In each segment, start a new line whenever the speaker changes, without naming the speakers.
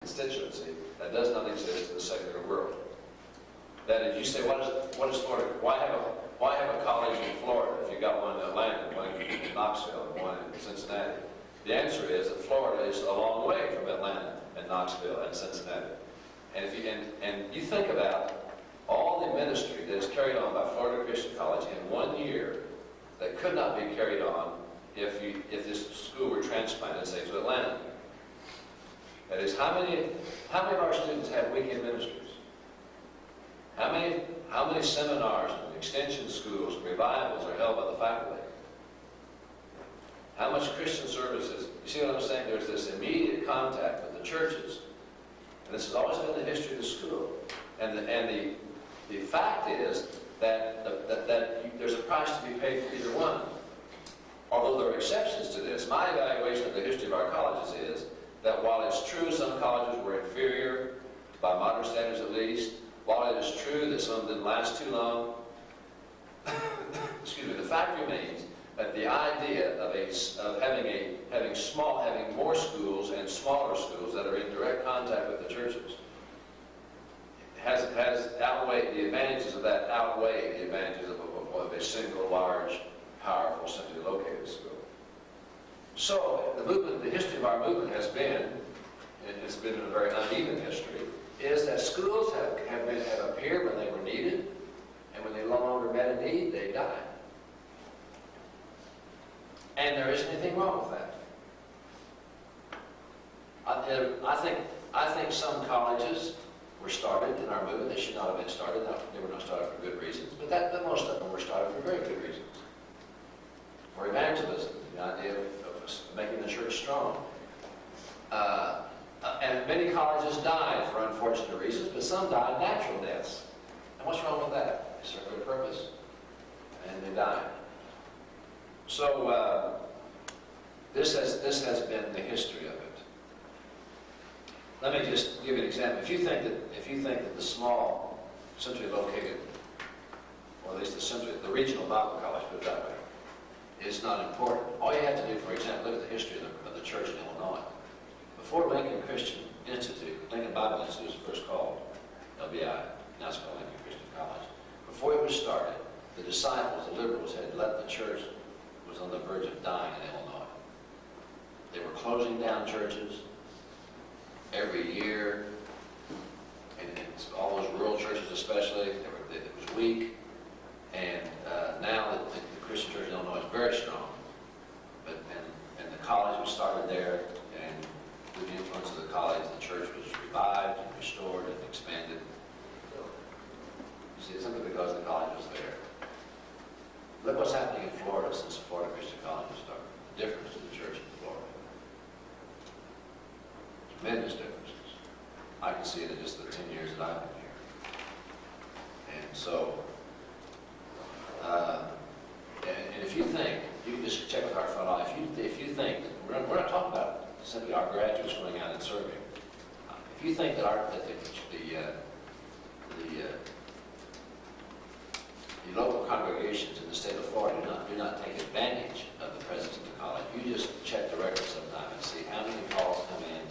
constituency that does not exist in the secular world. That is, you say, what is Florida? Why have a college in Florida if you've got one in Atlanta, one in Knoxville, and one in Cincinnati? The answer is that Florida is a long way from Atlanta and Knoxville and Cincinnati. And you think about all the ministry that is carried on by Florida Christian College in 1 year that could not be carried on if this school were transplanted, say, to Atlanta. That is, how many of our students have weekend ministries? How many seminars and extension schools and revivals are held by the faculty? How much Christian services? You see what I'm saying? There's this immediate contact with the churches. And this has always been the history of the school. And the fact is that there's a price to be paid for either one. Although there are exceptions to this, my evaluation of the history of our colleges is that while it's true some colleges were inferior, by modern standards at least, while it is true that some didn't last too long, excuse me, the fact remains that the idea of having more schools and smaller schools that are in direct contact with the churches has outweighed the advantages of that outweigh the advantages of a single, large, powerful, centrally located school. So the history of our movement has been, and it's been a very uneven history, is that schools have appeared when they were needed, and when they no longer met a need, they died. And there isn't anything wrong with that. I think some colleges were started in our movement. They should not have been started. They were not started for good reasons, but most of them were started for very good reasons. For evangelism, the idea of making the church strong. And many colleges died for unfortunate reasons, but some died natural deaths. And what's wrong with that? They serve their purpose, and they died. So this has been the history of it. Let me just give you an example. If you think that the small, centrally located, or at least the regional Bible college, put it that way, is not important. All you have to do, for example, look at the history of the church in Illinois. Before Lincoln Christian Institute, Lincoln Bible Institute was first called LBI, now it's called Lincoln Christian College. Before it was started, the disciples, the liberals, had let the church was on the verge of dying in Illinois. They were closing down churches every year, and all those rural churches especially, it was weak. And now the Christian church in Illinois is very strong. And the college was started there, and with the influence of the college, the church was revived and restored and expanded. You see, it's simply because the college was there. Look what's happening in Florida since Florida Christian College was started. The difference to the church in Florida. Tremendous differences. I can see it in just the 10 years that I've been here. And so, and if you think, you can just check with our front eye, if you think, that we're not talking about simply our graduates going out and serving. If you think that the local congregations in the state of Florida do not take advantage of the presence of the college, you just check the records sometime and see how many calls come in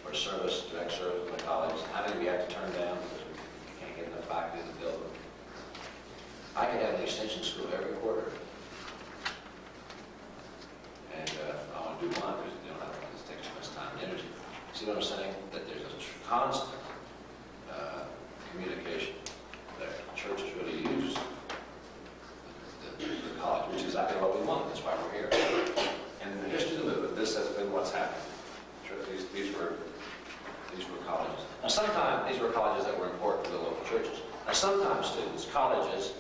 for service, direct service in the college, how many we have to turn down because we can't get enough faculty in the building. I could have an extension school every quarter. And I want to do one because it takes too much time and energy. See what I'm saying? That there's a constant communication there. Churches really use the college, which is exactly what we want. That's why we're here. And in the history of the movement, this has been what's happened. These were colleges. Now, sometimes these were colleges that were important to the local churches. Now, sometimes students, colleges,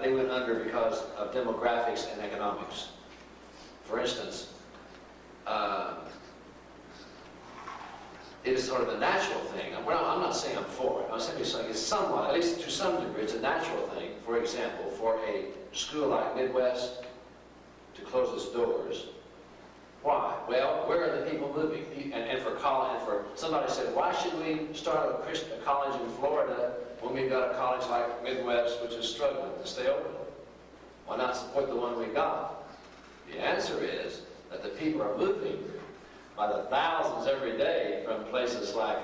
they went under because of demographics and economics. For instance, it is sort of a natural thing. I'm not saying I'm for it. I'm simply saying it's somewhat, at least to some degree, it's a natural thing. For example, for a school like Midwest to close its doors. Why? Well, where are the people moving? And for somebody said, why should we start a college in Florida when we've got a college like Midwest, which is struggling to stay open? Why not support the one we got? The answer is that the people are moving by the thousands every day from places like,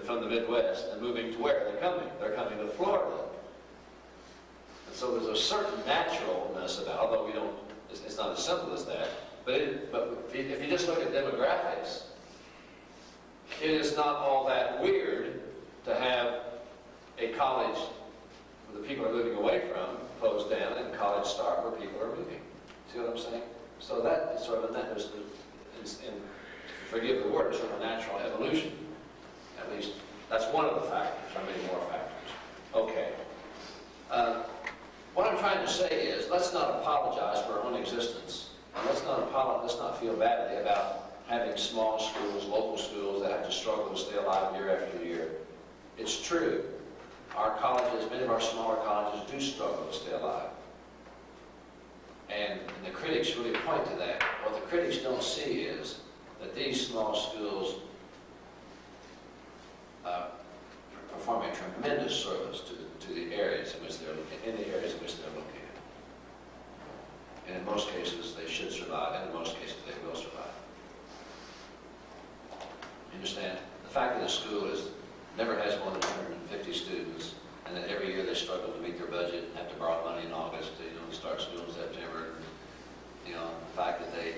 from the Midwest, and moving to where they're coming. They're coming to Florida. And so there's a certain naturalness about, although it's not as simple as that, but if you just look at demographics, it is not all that weird to have a college where the people are moving away from closed down and college start where people are moving. See what I'm saying? So that is sort of forgive the word, sort of a natural evolution. At least that's one of the factors. There may be more factors. Okay. What I'm trying to say is, let's not apologize for our own existence, and let's not feel badly about having small schools, local schools that have to struggle to stay alive year after year. It's true. Our colleges, many of our smaller colleges, do struggle to stay alive. And the critics really point to that. What the critics don't see is that these small schools perform a tremendous service to the areas in which they're located. And in most cases, they should survive, and in most cases, they will survive. You understand? The fact that a school never has more than 150 students, and that every year they struggle to meet their budget and have to borrow money in August to start school in September. The fact that they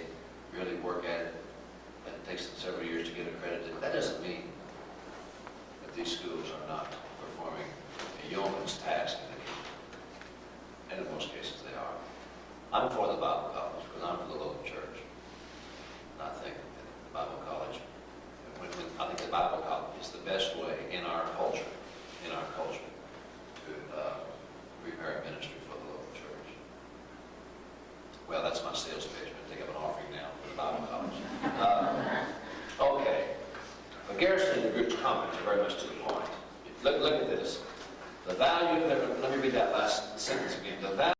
really work at it, and it takes them several years to get accredited, that doesn't mean that these schools are not performing a yeoman's task in the kingdom. And in most cases they are. I'm for the Bible college because I'm for the local church. And I think that the Bible college, I think the Bible college is the best way in our culture, to prepare a ministry for the local church. Well, that's my sales pitch. I'm going to take up an offering now for the Bible college. Okay. But Garrison and the group's comments are very much to the point. Look at this. The value, let me read that last sentence again. The value